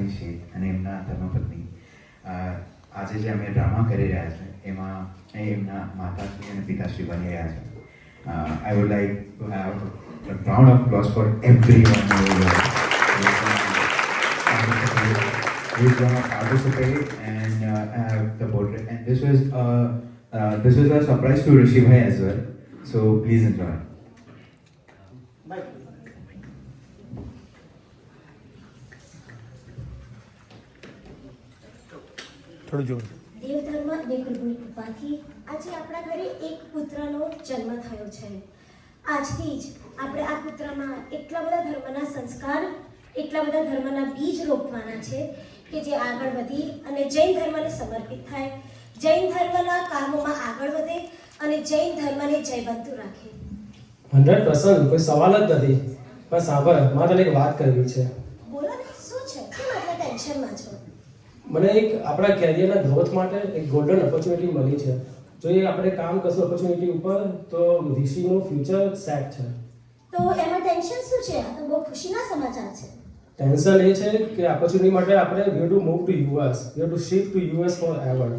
ઋષિભાઈ છે અને એમના ધર્મપત્ની આજે જે અમે ડ્રામા કરી રહ્યા છે એમાં એમના માતાશ્રી અને પિતાશ્રી બની રહ્યા છે. I would like to have a round of applause for everyone over here who's going to participate and have the portrait. And this was a surprise to ऋषिभाई as well. So please enjoy. થોડું જોર. દેવધર્મ અને ગુરુની કૃપાથી આજે આપણા ઘરે એક પુત્રનો જન્મ થયો છે. આજથી જ આપણે આ પુત્રમાં એટલા બધા ધર્મના સંસ્કાર, એટલા બધા ધર્મના બીજ રોપવાના છે કે જે આગળ વધી અને જૈન ધર્મને સમર્પિત થાય, જૈન ધર્મના કામોમાં આગળ વધે અને જૈન ધર્મને જયવંતું રાખે. 100% કોઈ સવાલ જ નથી. પણ સાંભળ, મારે તને એક વાત કરવી છે. બોલો ને, શું છે? કેમ આટલા ટેન્શનમાં છો? મને એક આપણા કેરિયરના ગ્રોથ માટે એક ગોલ્ડન ઓપોર્ચ્યુનિટી મળી છે. જો એ આપણે કામ કરશું ઓપોર્ચ્યુનિટી ઉપર તો ઋષિનું ફ્યુચર સેટ છે. તો એમાં ટેન્શન શું છે? આ તો બહુ ખુશીના સમાચાર છે. ટેન્શન એ છે કે ઓપોર્ચ્યુનિટી માટે આપણે we have to move to US, we have to shift to US forever.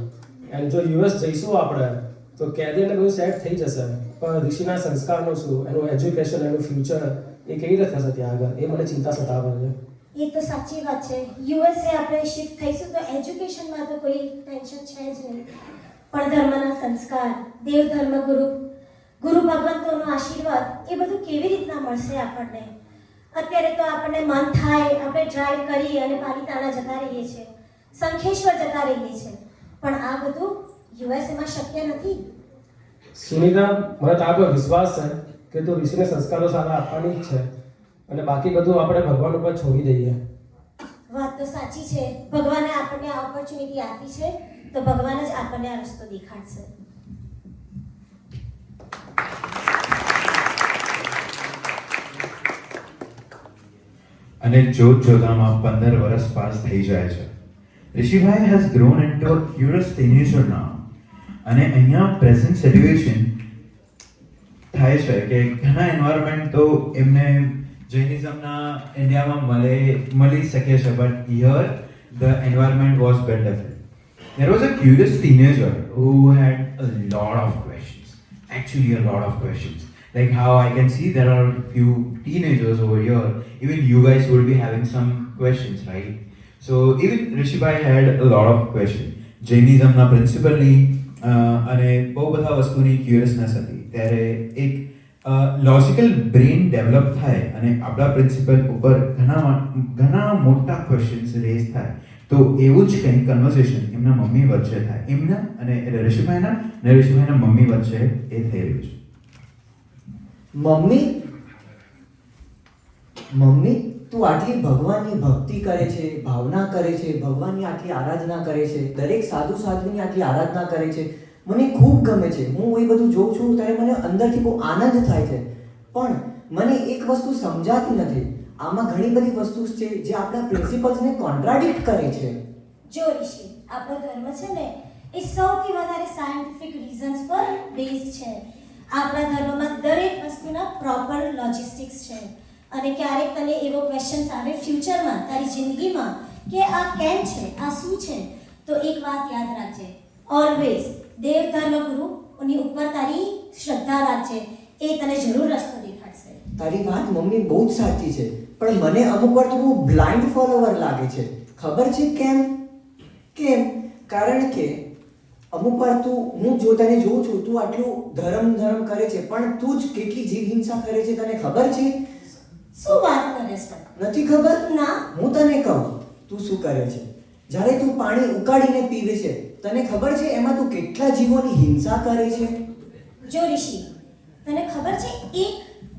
And જો યુએસ જઈશું આપણે તો કેરિયરને બધું સેટ થઈ જશે, પણ ઋષિના સંસ્કારનું શું, એનું એજ્યુકેશન, એનું ફ્યુચર એ કેવી રીતે થશે ત્યાં આગળ, એ મને ચિંતા સતાવે છે. એ તો સાચી વાત છે. યુએસએ આપણે શિફ્ટ થઈશું તો એજ્યુકેશનમાં તો કોઈ ટેન્શન છે જ નહીં, પણ ધર્મના સંસ્કાર, દેવ ધર્મ ગુરુ ભગવંતોનો આશીર્વાદ એ બધું કેવી રીતના મળશે આપણને? અત્યારે તો આપણને મન થાય આપણે ડ્રાઈવ કરી અને પાલિતાણા જતા રહીએ છીએ, શંખેશ્વર જતા રહીએ છીએ, પણ આ બધું યુએસએમાં શક્ય નથી. સુનિતા, મને તારા પર વિશ્વાસ છે કે તું ઋષિને સંસ્કારો સારા આપવાની જ છે અને બાકી બધું આપણે ભગવાન ઉપર છોડી દઈએ. વાત તો સાચી છે. ભગવાને આપણને આ ઓપોર્ચ્યુનિટી આપી છે તો ભગવાન જ આપણને આ રસ્તો દેખાડશે. અને જોત જોતામાં 15 વર્ષ પાસ થઈ જાય છે. ઋષિભાઈ has grown into a curious teenager now. અને અહીંયા પ્રેઝન્ટ સિચ્યુએશન થાય છે કે ઘણા એન્વાયરમેન્ટ તો એમને જૈનિઝમના ઇન્ડિયામાં મળી શકે છે, but here the environment was bit different. There was a curious teenager who had a lot of questions, actually a lot of questions. Like how I can see there are a few teenagers over here, even you guys will be having some questions, right? So even Rishibai had a lot of questions. જૈનિઝમના પ્રિન્સિપલની અને બહુ બધા વસ્તુની curiousness હતી. ત્યારે એક logical brain develop થાય અને આપણા પ્રિન્સિપલ ઉપર ઘણા મોટા ક્વેશ્ચન્સ રેઝ થાય, તો એવું જ કંઈ કન્વર્સેશન એમના મમ્મી વચ્ચે થાય, એમના અને ઋષિભાઈના મમ્મી વચ્ચે એ થઈ રહ્યું છે. મમ્મી, તું આટલી ભગવાનની ભક્તિ કરે છે, ભાવના કરે છે, ભગવાનની આટલી આરાધના કરે છે, દરેક સાધુની આટલી આરાધના કરે છે, મને ખૂબ ગમે છે. હું એ બધું જોઉં છું ત્યારે મને અંદરથી બહુ આનંદ થાય છે, પણ મને એક વસ્તુ સમજાતી નથી. આમાં ઘણી બધી વસ્તુ છે જે આપણા પ્રિન્સિપલ્સને કોન્ટ્રાડિક્ટ કરે છે. જો ઋષિ, આપણો ધર્મ છે ને એ સૌથી વધારે સાયન્ટિફિક રીઝન્સ પર બેઝડ છે. આપણા ધર્મમાં દરેક વસ્તુના પ્રોપર લોજિસ્ટિક્સ છે. અને ક્યારેક તને એવો ક્વેશ્ચન્સ આવે ફ્યુચરમાં તારી જિંદગીમાં કે આ કેમ છે, આ શું છે, તો એક વાત યાદ રાખજે, ઓલવેઝ દેવ ધર્મ ગુરુની ઉપર તારી શ્રદ્ધા રાખજે, એ તને જરૂર રસ્તો દેખાડશે. તારી વાત મમ્મી બહુ જ સાચી છે, પણ મને અમુક વાર તો બહુ બ્લાઇન્ડ ફોલોવર લાગે છે. ખબર છે કેમ? કારણ કે અમુક વાર હું જો તને જોઉં છું, તું આટલું ધર્મ કરે છે, પણ તું જ કેટલી જીવ હિંસા કરે છે, તને ખબર છે? શું વાત કરે છે? નથી ખબર? ના. હું તને કહું તું શું કરે છે. જ્યારે તું પાણી ઉકાળીને પીવે છે, તને ખબર છે એમાં તું કેટલા જીવોની હિંસા કરે છે? જો ઋષિ, તને ખબર છે એક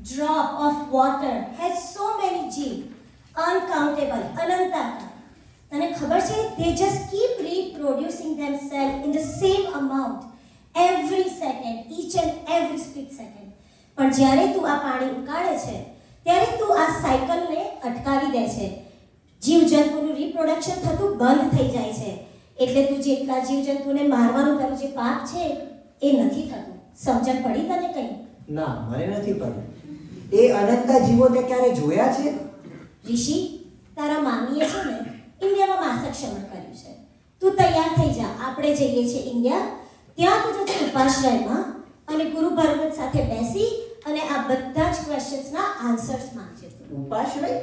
drop of water has so many જીવ, અનકાઉન્ટેબલ, અનંતાકાર. તને ખબર છે they just keep reproducing themselves in the same amount every second, each and every split second. પણ જ્યારે તું આ પાણી ઉકાળે છે ત્યારે તું આ સાયકલને અટકાવી દે છે. જીવજંતુનું રિપ્રોડક્શન થતું બંધ થઈ જાય છે, એટલે તું જેટલા જીવજંતુને મારવાનું તારું જે પાપ છે એ નથી થતું. સમજણ પડી તને કંઈ? ના, મને નથી પડી. એ અનંતા જીવો તે ક્યારે જોયા છે? ઋષિ, તારા મામીએ છે ને ઇન્ડિયા સમક્ષ કર્યું છે. તું તૈયાર થઈ જા, આપણે જઈએ છીએ ઇન્ડિયા. ત્યાં તું જજે ઉપાશ્રયમાં અને ગુરુ ભગવત સાથે બેસી અને આ બધા જ ક્વેશ્ચન્સના આન્સર્સ માંગજે. ઉપાશ્રય?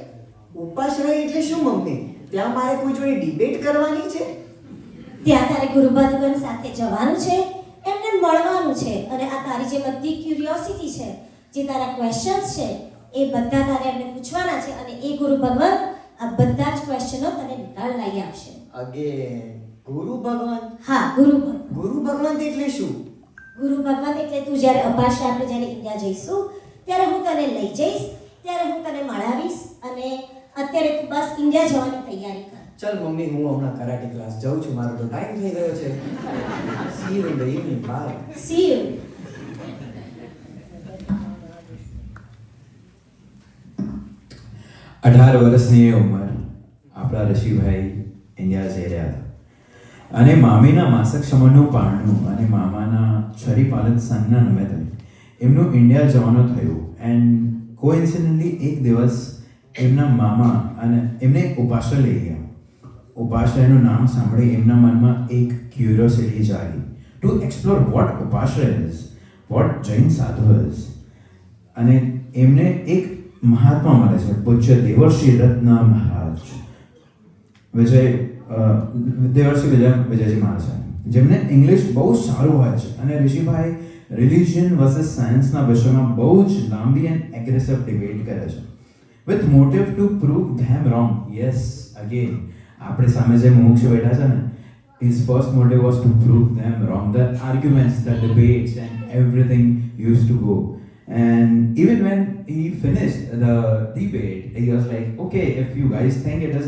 ઉપાશ્રય એટલે શું મમ્મી? ત્યાં મારે કોઈ જોડે ડિબેટ કરવાની છે? ત્યાં તારે ગુરુ ભગવત સાથે જવાનું છે, એમને મળવાનું છે અને આ તારી જે બધી ક્યુરિયોસિટી છે, જે તારા ક્વેશ્ચન્સ છે, એ બધા તારે એમને પૂછવાના છે અને એ ગુરુ ભગવત આ બધા જ ક્વેશ્ચનો તને નિકાલ લાવી આપશે. અગેન ગુરુ ભગવાન? હા, ગુરુ ભગવત. ગુરુ ભગવાન એટલે શું? ગુરુ ભગવત એટલે તું જ્યારે અપાશે, આપણે જ્યારે ઇન્ડિયા જઈશું ત્યારે હું તને લઈ જઈશ, ત્યારે હું તને મળાવીશ અને અત્યારે તું બસ ઇન્ડિયા જવાની તૈયારી કર. ચલ મમ્મી, હું હમણાં કરાટે ક્લાસ જાઉં છું, મારો તો ટાઈમ થઈ ગયો છે. See you in the evening. Bye. See you. 18 વર્ષની એ ઉંમર આપણા ઋષિભાઈ ઇન્ડિયા જઈ રહ્યા હતા અને મામીના માસક સમયનું પારણું અને મામાના છરીપાલન સંઘના નિમિત્તે એમનું ઇન્ડિયા જવાનું થયું. એન્ડ કોઇન્સિડન્ટલી એક દિવસ એમના મામા અને એમને એક ઉપાશ્રય લઈ ગયા. ઉપાશ્રયનું નામ સાંભળી એમના મનમાં એક ક્યુરિયોસિટી જાગી to explore what upashraya is, what Jain sadhu is. અને એમને એક મહાત્મા મળે છે, પૂજ્ય દેવર્ષિ રત્ન મહારાજ દેવર્ષિ વિજયજી મહારાજ, જેમને ઇંગ્લિશ બહુ સારું હોય છે અને ઋષિભાઈ રિલિજન વર્સસ સાયન્સના વિષયમાં બહુ જ લાંબી એન્ડ એગ્રેસિવ ડિબેટ કરે છે with motive two prove them wrong. Yes, again આપણે સામે જે મુમુક્ષુ બેઠા છે ને, his first motive was to prove them wrong. The arguments, the debates and everything used to go. And even when he finished the debate, he was like, okay, if you guys think it is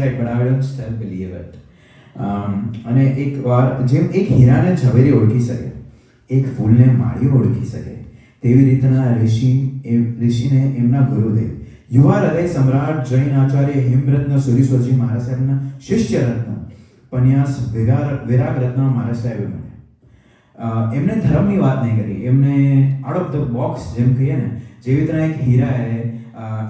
right, but I don't still believe it. અને એક વાર જેમ એક હીરાને ઝવેરી ઓળખી શકે, એક ફૂલને માળીઓ ઓળખી શકે, તેવી રીતના ઋષિને એમના ગુરુદેવ યુવા હૃદય સમ્રાટ જૈન આચાર્ય હેમરત્ન સુરીશ્વરજી મહારાજ સાહેબના શિષ્ય રત્ન પન્યાસ વિરાગ રત્ન મહારાજ સાહેબે મને એમને ધર્મની વાત નહીં કરી, એમને આઉટ ઓફ ધ બોક્સ જેમ કહીએ ને, જેવી રીતના એક હીરાએ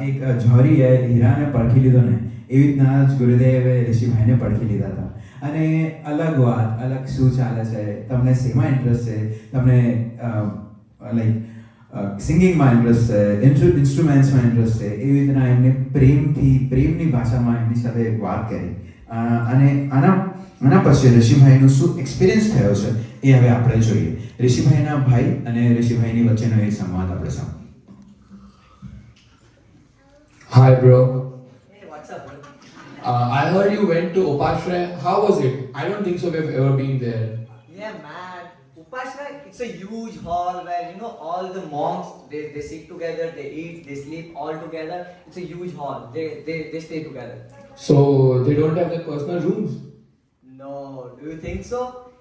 એક ઝોરીએ હીરાને પડખી લીધો ને, એવી રીતના જ ગુરુદેવે ઋષિભાઈને પડખી લીધા હતા. અને અલગ વાત, અલગ શું ચાલે છે, તમને શેમાં ઇન્ટરેસ્ટ છે, તમને લાઈક સિંગિંગમાં ઇન્ટરેસ્ટ છે, ઇન્સ્ટ્રુમેન્ટ્સમાં ઇન્ટરેસ્ટ છે, એવી રીતના એમને પ્રેમની ભાષામાં એમની સાથે વાત કરી. અને આના પછી ઋષિભાઈનો શું એક્સપિરિયન્સ થયો છે એ હવે આપણે જોઈએ. ઋષિભાઈના ભાઈ અને ઋષિભાઈની વચ્ચેનો એ સંવાદ આપણે સાંભળીએ. Hi, bro. Hey, what's up, bro? I heard you went to Upashraya. How was it? I don't think so we've ever been there. Yeah, man. Upashraya, it's a huge hall where, you know, all the monks, they sit together, they eat, they sleep all together. It's a huge hall. They stay together. So they don't have the personal rooms? No, do you think so?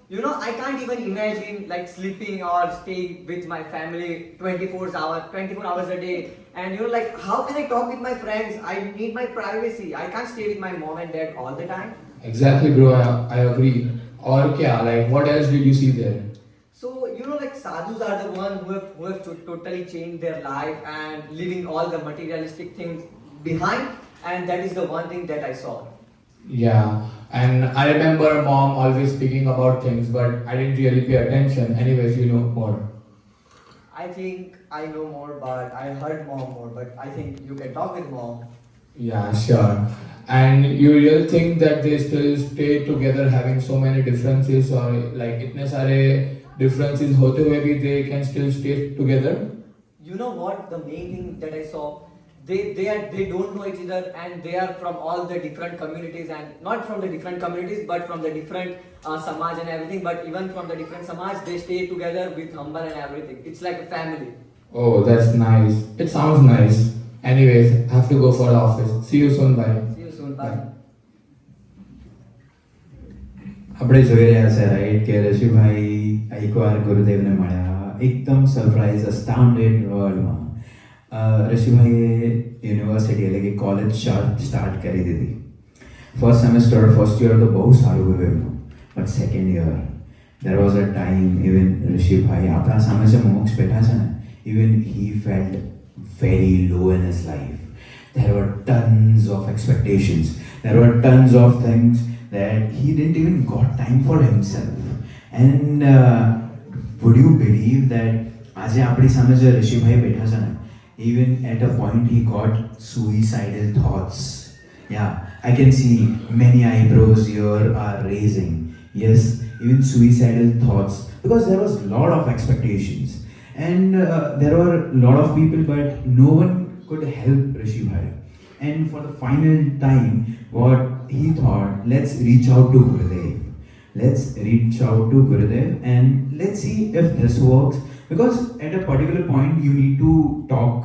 You know, I can't even imagine like sleeping or staying with my family 24 hours a day. And you know, like, how can I talk with my friends? I need my privacy. I can't stay with my mom and dad all the time. Exactly, bro. I agree. Or kya? Like, what else did you see there? So, you know, like sadhus are the one who have totally changed their life and leaving all the materialistic things behind. And that is the one thing that I saw. Yeah. And I remember mom always speaking about things, but I didn't really pay attention. Anyways, you know more. I think I know more, but I heard mom more. But I think you can talk with mom. Yeah, sure. And you really think that they still stay together having so many differences, or like itne sare differences hote hue bhi they can still stay together? You know what? The main thing that I saw, they don't know each other, and they are from all the different communities, and not from the different communities, but from the different samaj and everything. But even from the different samaj, they stay together with humble and everything. It's like a family. Oh, that's nice. It sounds nice. Anyways, I have to go for the office. See you soon. Bye. See you soon. Bye. આપણે જોઈ રહ્યા છે right કે ઋષિભાઈ એકવાર ગુરુદેવને મળ્યા, એકદમ surprise અસ્ટાઉન્ડેડ વર્લ્ડમાં ઋષિભાઈએ university એટલે કે કોલેજ સ્ટાર્ટ કરી દીધી. ફર્સ્ટ સેમેસ્ટર ફર્સ્ટ યર તો બહુ સારું ગયું એમનું, but second year there was a time even Rishibhai આપણા સામે જે મોક્ષ બેઠા છે ને, even he felt very low in his life. There were tons of expectations. There were tons of things that he didn't even got time for himself. And would you believe that આજે આપણી સામે જે ઋષિભાઈ બેઠા છે ને, even at a point he got suicidal thoughts. Yeah, I can see many eyebrows here are raising. Yes, even suicidal thoughts, because there was a lot of expectations, and there were a lot of people, but no one could help Rishi Bhai. And for the final time, what he thought, let's reach out to Gurudev. Let's reach out to Gurudev and let's see if this works. Because at a particular point, you need to talk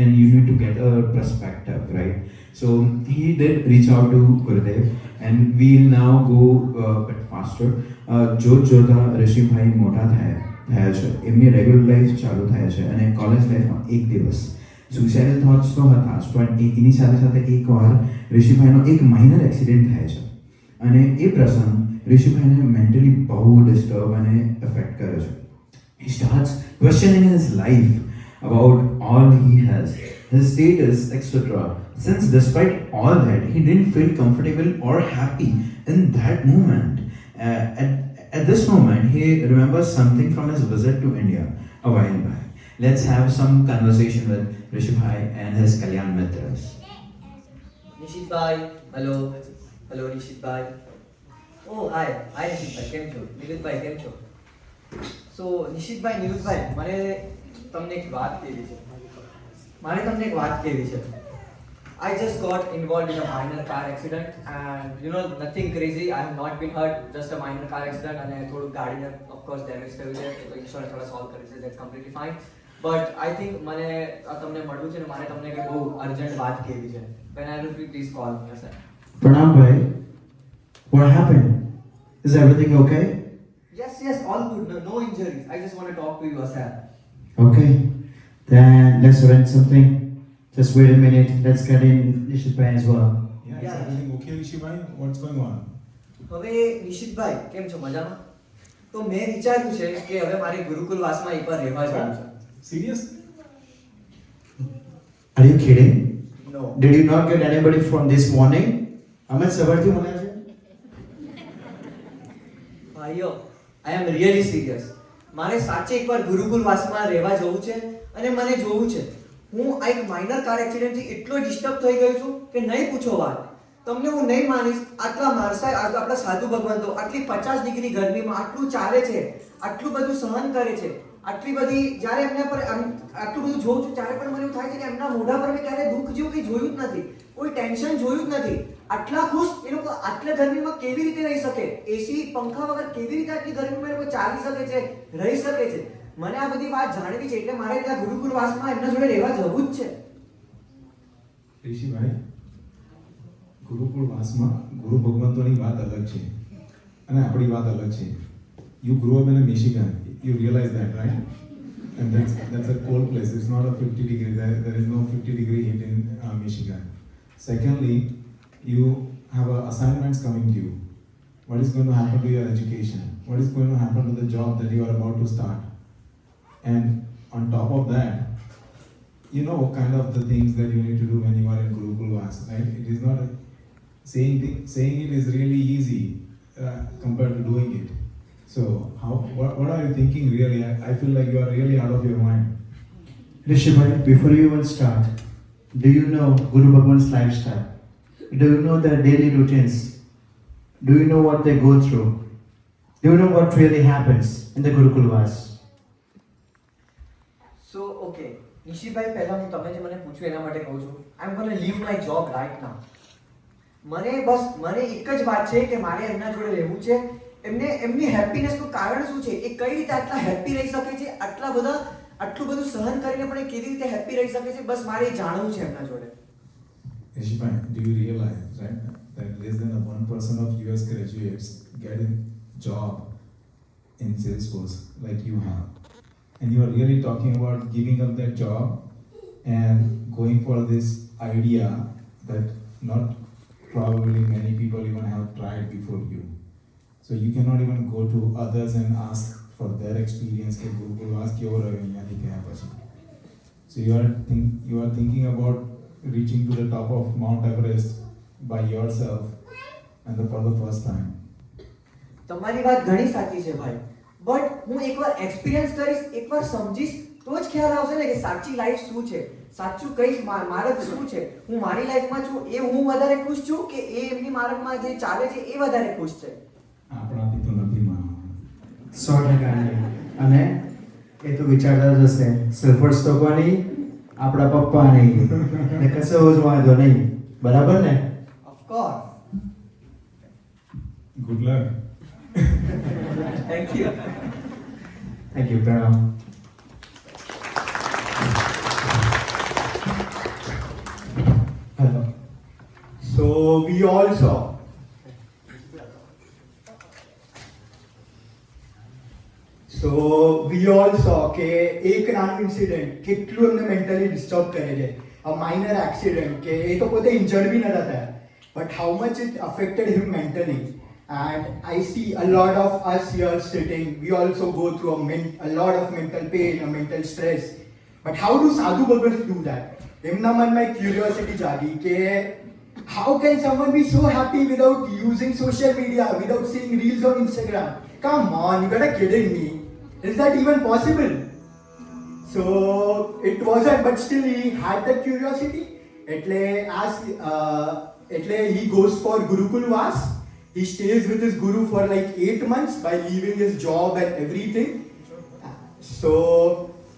and you need to get a perspective, right? So he did reach out to Gurudev, and we'll now go a bit faster. જોત જોતા ઋષિભાઈ મોટા થયા છે, એમની regular life ચાલુ થાય છે, અને કોલેજ લાઈફમાં એક દિવસ સુસાઇડલ થોટ્સ તો હતા જ, પણ એની સાથે સાથે એકવાર ઋષિભાઈનો એક માઇનર એક્સિડન્ટ થાય છે, અને એ પ્રસંગ ઋષિભાઈને મેન્ટલી બહુ ડિસ્ટર્બ અને એફેક્ટ કરે છે. He starts questioning his life about all he has, his status, etc. Since despite all that, he didn't feel comfortable or happy in that moment. At this moment, he remembers something from his visit to India a while back. Let's have some conversation with Rishi Bhai and his Kalyan Mitras. Nishit ભાઈ, hello hello Nishit ભાઈ. ઓ હાય હાય નિશિત ભાઈ, કેમ છો? નિરુત ભાઈ કેમ છો? સો નિશિત ભાઈ, નિરુત ભાઈ, મને તમને એક વાત કહેવી છે. I just got involved in a minor car accident, and nothing crazy. I have not been hurt, just a minor car accident, and થોડું ગાડીને of course damage થયું છે, તો ઇન્સ્યોરન્સ થોડા સોલ્વ કરી છે, that's completely fine. But I think મને તમને મળવું છે ને મારે તમને કંઈ બહુ અર્જન્ટ વાત કહેવી છે. When I will please call me, sir. Pranam Bhai, what happened? Is everything okay? Yes, all good. No injuries. I just want to talk to you, sir. Okay, then let's arrange something. Just wait a minute. Let's get in Nishit Bhai as well. Yeah, is Yeah. everything okay, Rishi bhai? What's going on? હવે નિશિતભાઈ કેમ છો? મજામાં? તો મેં વિચાર્યું છે કે હવે મારે ગુરુકુલવાસમાં એકવાર રહેવા જવું છે. Serious? Are you kidding? No Did you not get anybody from this morning? અમે સવારથી મળ્યા છે. ભાઈઓ, આઈ એમ રિયલી સિરિયસ. મારે સાચે એકવાર ગુરુકુલવાસમાં રહેવા જવું છે અને મને જોવું છે. હું આ એક માઇનર કાર એક્સિડન્ટથી એટલો ડિસ્ટર્બ થઈ ગયો છું કે નહીં પૂછો વાત. તમને હું નહીં માનીશ, આટલા માણસા આપણા સાધુ ભગવંતો આટલી 50 ડિગ્રી ગરમીમાં આટલું ચાલે છે, આટલું બધું સહન કરે છે, આટલી બધી જ્યારે એમના પર આટલું બધું જોઉં છું ત્યારે પણ મને એવું થાય છે કે એમના મોઢા પર મેં ક્યારે દુઃખ જેવું કંઈ જોયું જ નથી, કોઈ ટેન્શન જોયું જ નથી. આટલા ખુશ એ લોકો આટલા ગરમીમાં કેવી રીતે રહી શકે? એસી પંખા વગર કેવી રીતે આટલી ગરમીમાં એ લોકો ચાલી શકે છે, રહી શકે છે? મને આ બધી વાત જાણવી છે, એટલે મારે ત્યાં ગુરુકુલવાસમાં એમના જોડે રહેવા જવું જ છે. ઋષિ ભાઈ, ગુરુકુળ વાસમાં ગુરુ ભગવંતોની વાત અલગ છે અને આપણી વાત અલગ છે. You grew up in a Michigan. You realize that, right? And that's a cold place. It's not a 50 degree. There is no 50 degree heat in Michigan. Secondly, you have assignments coming to you. What is going to happen to your education? What is going to happen to the job that you are about to start? And on top of that, you know kind of the things that you need to do when you are in Gurukul Vas, right? It is not saying it is really easy compared to doing it. So what are you thinking really? I feel like you are really out of your mind. Rishi Bhai, before you even start, do you know Guru Bhagwan's lifestyle? Do you know their daily routines? Do you know what they go through? Do you know what really happens in the Gurukul Vas? So okay Nishitbhai, પહેલા હું તમે જે મને પૂછ્યું એના માટે કહું છું, I am gonna leave my job right now. મને એક જ વાત છે કે મારે એમના જોડે રહેવું છે. એમની હેપીનેસનું કારણ શું છે? એ કઈ રીતે આટલા હેપી રહી શકે છે? આટલું બધું સહન કરીને પણ એ કેવી રીતે હેપી રહી શકે છે? બસ મારે એ જાણવું છે એમના જોડે. Rishi bhai, do you realize, right, that less than 1% of US graduates get a job in Salesforce like you have? And you are really talking about giving up that job and going for this idea that not probably many people even have tried before you. So you cannot even go to others and ask for their experience. So you are thinking about reaching to the top of Mount Everest by yourself and for the first time. તમારી વાત ઘણી સાચી છે ભાઈ, but હું એકવાર experience કરીશ, એકવાર સમજીશ તો જ ખ્યાલ આવશે ને કે સાચી લાઈફ શું છે, સાચું કઈ માર્ગ શું છે, હું મારી લાઈફમાં છું એ હું વધારે ખુશ છું કે એ એમની માર્ગમાં જે ચાલે છે એ વધારે ખુશ છે. આપણાથી તો નથી માનવાનું. 100% અને એ તો વિચારતા જ હશે સફર્સ તો કોની આપણા પપ્પા નહીં ને કશો જ વાંધો નહીં, બરાબર ને? Of course. Good luck. Thank you. Thank you પ્રણામ. Hello. So we all saw. So we all saw કે એક નાનું ઇન્સિડન્ટ કેટલું એમને મેન્ટલી ડિસ્ટર્બ કરે છે. A minor accident કે એ તો પોતે ઇન્જર્ડ બી નતા થયા, but how much it affected him mentally. And I see a lot of us here sitting, we also go through a lot of mental pain, a mental stress. But how do sadhu bhagwans do that? એમના મનમાં એક curiosity જાગી કે how can someone be so happy without using social media, without seeing reels on Instagram? Come on, you gotta kidding me. Is that even possible? So it wasn't, but still he had that curiosity. એટલે he goes for Gurukul Vas. He stays with his guru for like 8 months by leaving his job and everything. So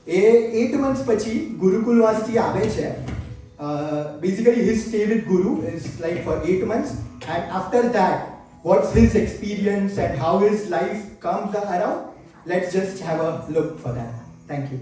8 months પછી ગુરુકુલ વાસથી આવે છે. Basically his stay with guru is like for 8 months, and after that what's his experience and how his life comes around, let's just have a look for that. Thank you.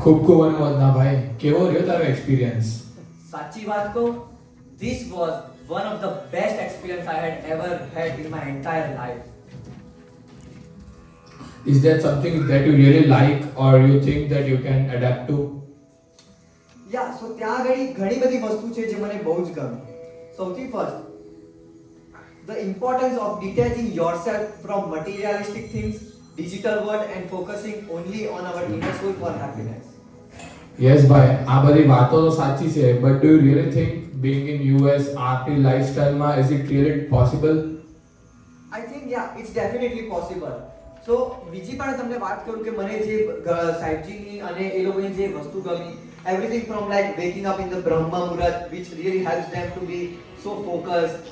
ખૂબ ખૂબ અનુમોદના ભાઈ, કેવો રહ્યો તારો experience? સાચી વાત કહું, this was one of the best experience I had ever had in my entire life. Is there something that you really like or you think that you can adapt to? યા સો ત્યાં આગળ ઘણી બધી વસ્તુ છે જે મને બહુ જ ગમી. સૌથી first, the importance of detaching yourself from materialistic things, digital world, and focusing only on our inner soul for happiness. Yes ભાઈ, આ બધી વાતો તો સાચી છે, but do you really think being in US આપણી લાઈફસ્ટાઈલમાં is it really possible? I think yeah, it's definitely possible. So બીજી પણ તમને વાત કરું કે મને જે સાહેબજીની અને એ લોકોની જે વસ્તુ ગમી, everything from like waking up in the Brahma Muhurat, which really helps them to be so focused,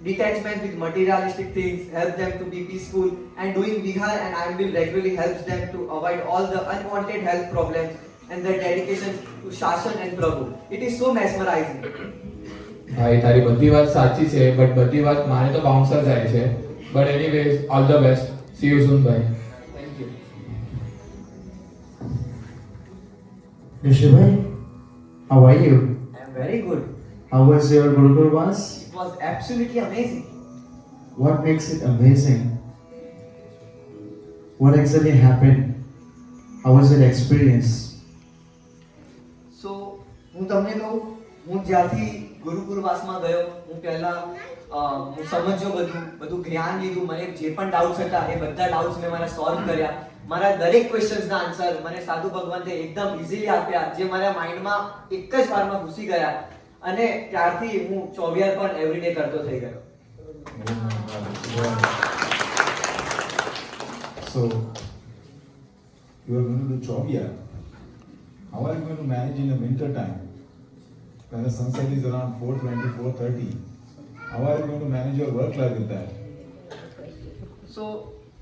detachment with materialistic things help them to be peaceful, and doing Vihar and Ayurveda regularly helps them to avoid all the unwanted health problems, and their dedication to Shashan and Prabhu. It is so mesmerizing. ભાઈ તારી બધી વાત સાચી છે, but બધી વાત મારે તો બાઉન્સર જાય છે. But anyways, all the best. See you soon ભાઈ. Thank you. ઋષિભાઈ, how are you? I am very good. How was your Gurukul Vas? It was absolutely amazing. What makes it amazing? What exactly happened? How was your experience? So હું તમને કહું, હું જ્યારથી ગુરુકુલ વાસમાં ગયો, હું પહેલા હું સમજ્યો બધું જ્ઞાન લીધું, મને જે પણ ડાઉટ્સ હતા એ બધા ડાઉટ્સ મેં મારા સોલ્વ કર્યા. મારા દરેક ક્વેશ્ચન્સના આન્સર મને સાધુ ભગવંતે એકદમ ઇઝીલી આપ્યા, જે મારા માઇન્ડમાં એક જ વારમાં ઘૂસી ગયા, અને ત્યારથી હું 24 પણ એવરીડે કરતો થઈ ગયો. So you are going to do job here. How are you going to manage in the winter time when the sunset is around 4:20, 4:30? How are you going to manage your work life with that? So,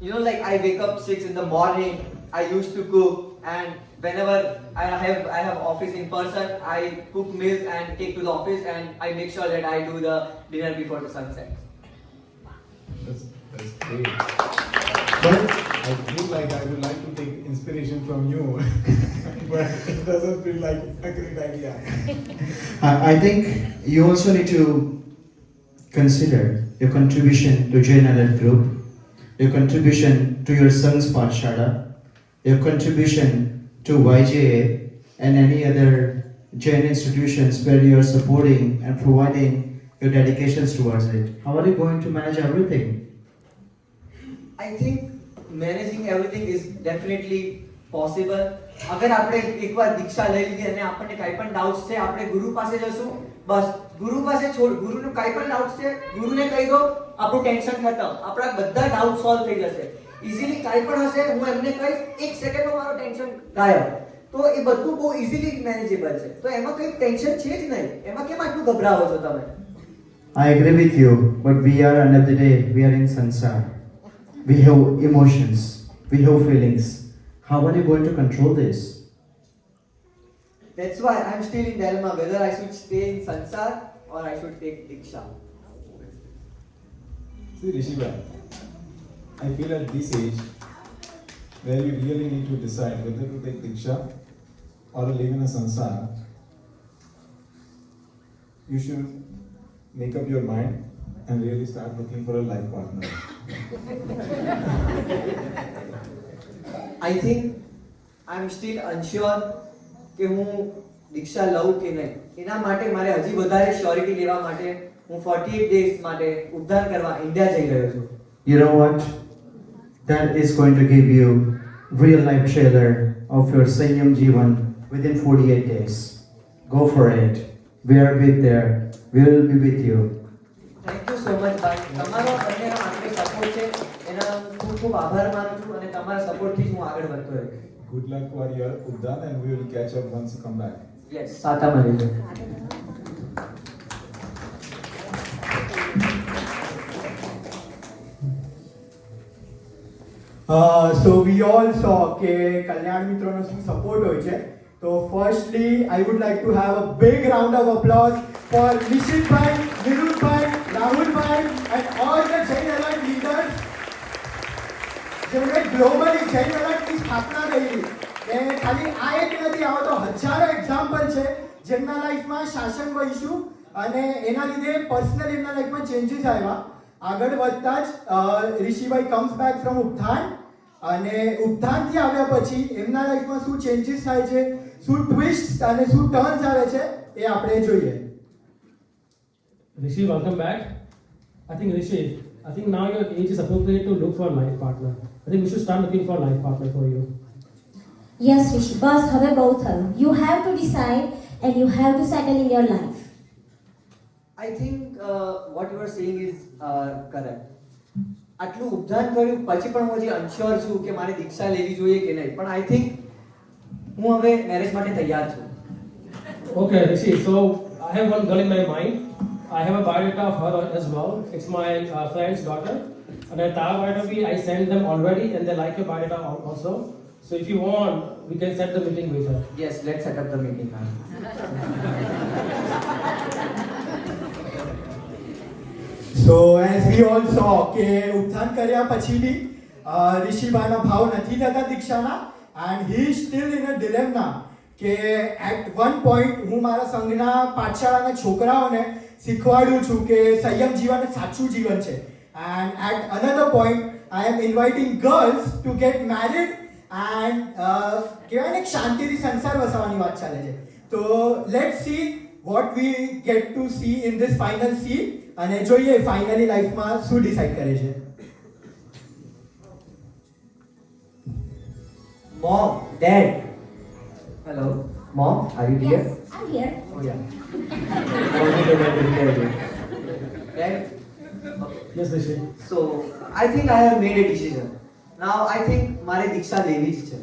you know, like I wake up 6 in the morning, I used to cook, and whenever I have office in person, I cook meals and take to the office, and I make sure that I do the dinner before the sunset. That's great. But I feel like I would like to take inspiration from you, but it doesn't feel like a great idea. I think you also need to consider your contribution to Jain Alert Group, your contribution to your son's Pathshala, your contribution to YJA and any other Jain institutions where you are supporting and providing your dedications towards it. How are you going to manage everything? I think managing everything is definitely possible. અગર આપણે એકવાર દીક્ષા લઈ લીધી અને આપણને કાંઈ પણ doubts છે આપણે ગુરુ પાસે જશું બસ ગુરુ પાસે ગુરુનું કાંઈ પણ ડાઉટ્સ છે ગુરુને કહી દો આપણું ટેન્શન ખતમ આપણા બધા ડાઉટ સોલ્વ થઈ જશે ઇઝીલી કાંઈ પણ હશે હું એમને કહીશ એક સેકન્ડમાં મારો ટેન્શન ગાયબ તો એ બધું બહુ ઇઝીલી મેનેજેબલ છે તો એમાં કંઈ ટેન્શન છે જ નહીં એમાં કેમ આટલું ગભરાવો છો તમે I agree with you, but we are end of the day, we are in sansar. We have emotions, we have feelings. How are you going to control this? That's why I'm still in dilemma whether I should stay in sansar or I should take diksha. See, Rishibai, I feel at this age where you really need to decide whether to take Diksha or live in a sansar, you should make up your mind and really start looking for a life partner. I think I'm still unsure કે હું દીક્ષા લઉં કે નહીં એના માટે મારે હજી વધારે શ્યોરિટી લેવા માટે હું 48 days માટે ઉદ્ધાર કરવા ઇન્ડિયા જઈ રહ્યો છું. You know what? That is going to give you real life trailer of your Sanyam Jivan within 48 days. Go for it. We are with there. We will be with you. Thank you so much ભાઈ તમારો બંનેનો આટલો support છે એના ખૂબ ખૂબ આભાર માનું છું અને તમારા સપોર્ટથી જ હું આગળ વધતો રહીશ. Good luck for your Uddhan and we will catch up once you come back. Yes સાતા મળીશું. So we all saw કે કલ્યાણ મિત્રોનો શું સપોર્ટ હોય છે તો firstly I would like to have a big round of applause for Nishitbhai, Niruddhbhai, Rahulbhai and all the Jain Alert leaders જેમણે globally Jain અલર્ટની સ્થાપના કરી એ ખાલી આ એક નથી આવા તો હજારો એક્ઝામ્પલ છે જેમના લાઈફમાં શાસન વહીશું અને એના લીધે પર્સનલ એમના લાઈફમાં ચેન્જીસ આવ્યા આગળ વધતા જ ઋષિભાઈ કમ્સ બેક ફ્રોમ ઉત્થાન અને ઉત્થાનથી આવ્યા પછી એમના લાઈફમાં શું ચેન્જીસ થાય છે શું ટ્વિસ્ટ અને શું ટર્ન્સ આવે છે એ આપણે જોઈએ. Rishi, welcome back. I think Rishi, I think now your age is appropriate to look for a life partner. I think we should start looking for a life partner for you. Yes, Rishi, બસ હવે બહુ થયું. You have to decide and you have to settle in your life. I think what you are saying is correct. આટલું ઉદ્ધાન કર્યું પછી પણ હું હજી અનશ્યોર છું કે મારે દીક્ષા લેવી જોઈએ કે નહીં પણ આઈ થિંક હું હવે મેરેજ માટે તૈયાર છું. Okay, Rishi, so I have one girl in my mind. I have a biodata of her as well. It's my friend's daughter. And at our biodata, I sent them already and they like your biodata also. So if you want, we can set the meeting with her. Yes, let's set up the meeting now. So as we all saw કે ઉત્થાન કર્યા પછી બી ઋષિભાઈનો ભાવ નથી થતા દીક્ષાના and he is still in a dilemma કે at one point હું મારા સંઘના પાઠશાળાના છોકરાઓને શીખવાડું છું કે સંયમ જીવન એ સાચું જીવન છે and at another point I am inviting girls to get married and કહેવાય ને શાંતિથી સંસાર વસાવવાની વાત ચાલે છે તો let's see what we get to see in this final scene અને જોઈએ ફાઇનલી લાઈફમાં શું ડિસાઈડ કરે છે. Mom, Dad. Hello, Mom, are you here? Yes, I'm here. Oh yeah. Dad. Yes, Rishi. So I think I have made a decision. Now I think મારે દીક્ષા લેવી જ છે.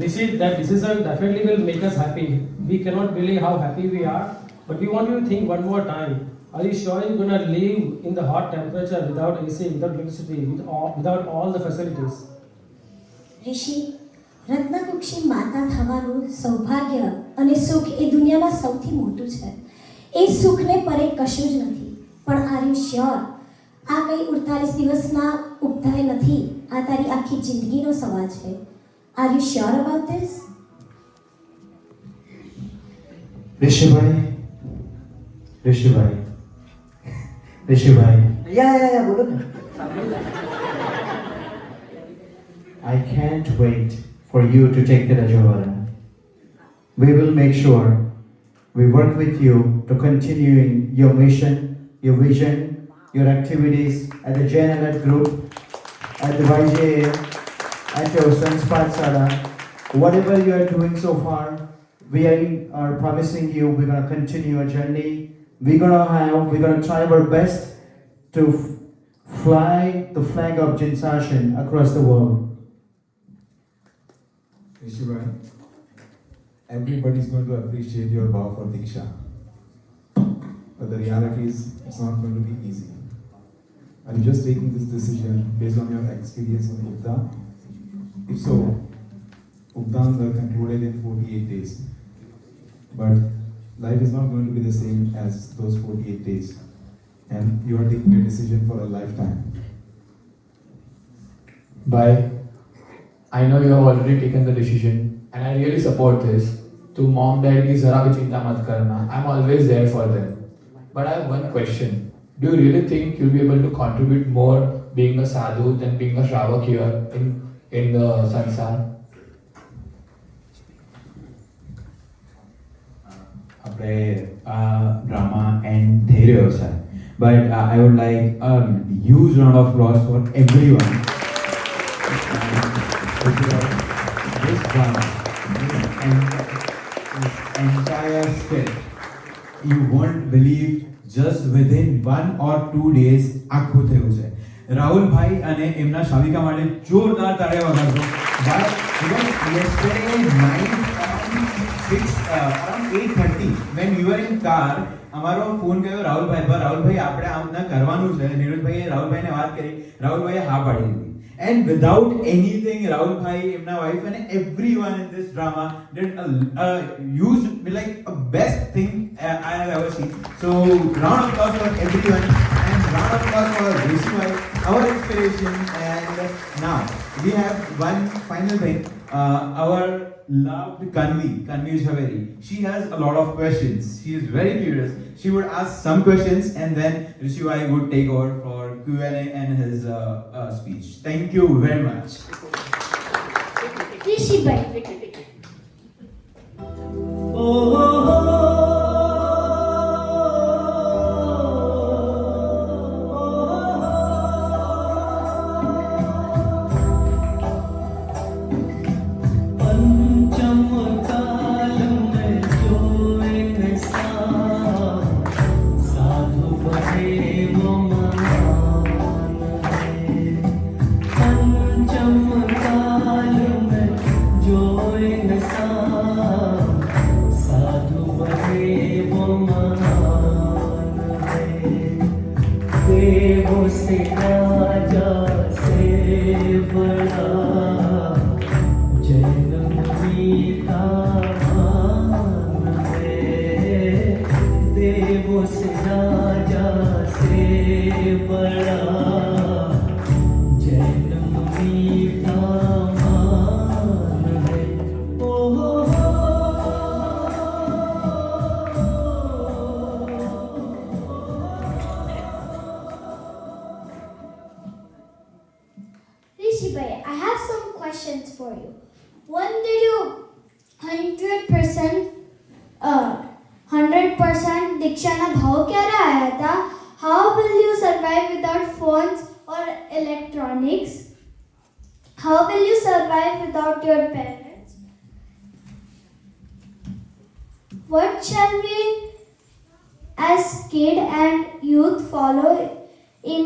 Rishi, that decision definitely will make us happy. We cannot believe how happy we are, but we want you to think one more time. Are you sure you're gonna live in the hot temperature without AC, without electricity, without all the facilities? ઋષિ, રત્નકુક્ષી માતા થવાનું સૌભાગ્ય અને સુખ એ દુનિયામાં સૌથી મોટું છે. એ સુખને પરે કશું જ નથી. પણ આર યુ શ્યોર? આ કંઈ 48 દિવસના ઉપધાય નથી. આ તારી આખી જિંદગીનો સવાલ છે. Are you sure about this? Rishibai, Yeah, બોલો ને. I can't wait for you to take the Rajavara. We will make sure We work with you to continuing your mission, your vision, your activities at the JNLF group, at the YJA, at your son's Pathshala. Whatever you are doing so far, we are promising you we're gonna continue our journey. We're gonna try our best to fly the flag of Jinsashan across the world. Rishibai, everybody's going to appreciate your vow for Diksha. But the reality is, it's not going to be easy. Are you just taking this decision based on your experience in Ugda? If so, Ugdans were concluded in 48 days. But life is not going to be the same as those 48 days. And you are taking a decision for a lifetime. Bye. I know you have already taken the decision, and I really support this. To mom, dad ki zara bhi chinta mat karna. I'm always there for them. But I have one question. Do you really think you'll be able to contribute more being a sadhu than being a shravak here in the sansar? આપણે drama and થઈ રહ્યો છે but I would like huge round of applause for everyone. This drama, this entire script, you won't believe just within 1 or 2 days આખું થયું છે. રાહુલ ભાઈ અને એમના શાવિકા માટે જોરદાર તાળીઓ વગાડજો. Yesterday night around 8:30 when you were in car અમારો ફોન ગયો રાહુલભાઈ પર. રાહુલભાઈ આપણે આમ ના કરવાનું છે. નીરજભાઈએ રાહુલભાઈને વાત કરી, રાહુલભાઈએ હા પાડી દીધી. And without anything, Rahul Bhai, Emna wife, and everyone in this drama did a huge, like a best thing I have ever seen. So round of applause for everyone, and round of applause for Rishi Bhai, our inspiration. And now we have one final thing. Our loved Kanvi Jhaveri. She has a lot of questions. She is very curious. She would ask some questions, and then Rishi Bhai would take over for Q&A and his speech. Thank you very much. Rishi Bhai. Rishi Bhai, I have some questions for you. When did you 100% Diksha na bhav kyara aaya tha? How will you survive without phones or electronics? How will you survive without your parents? What shall we as kid and youth follow in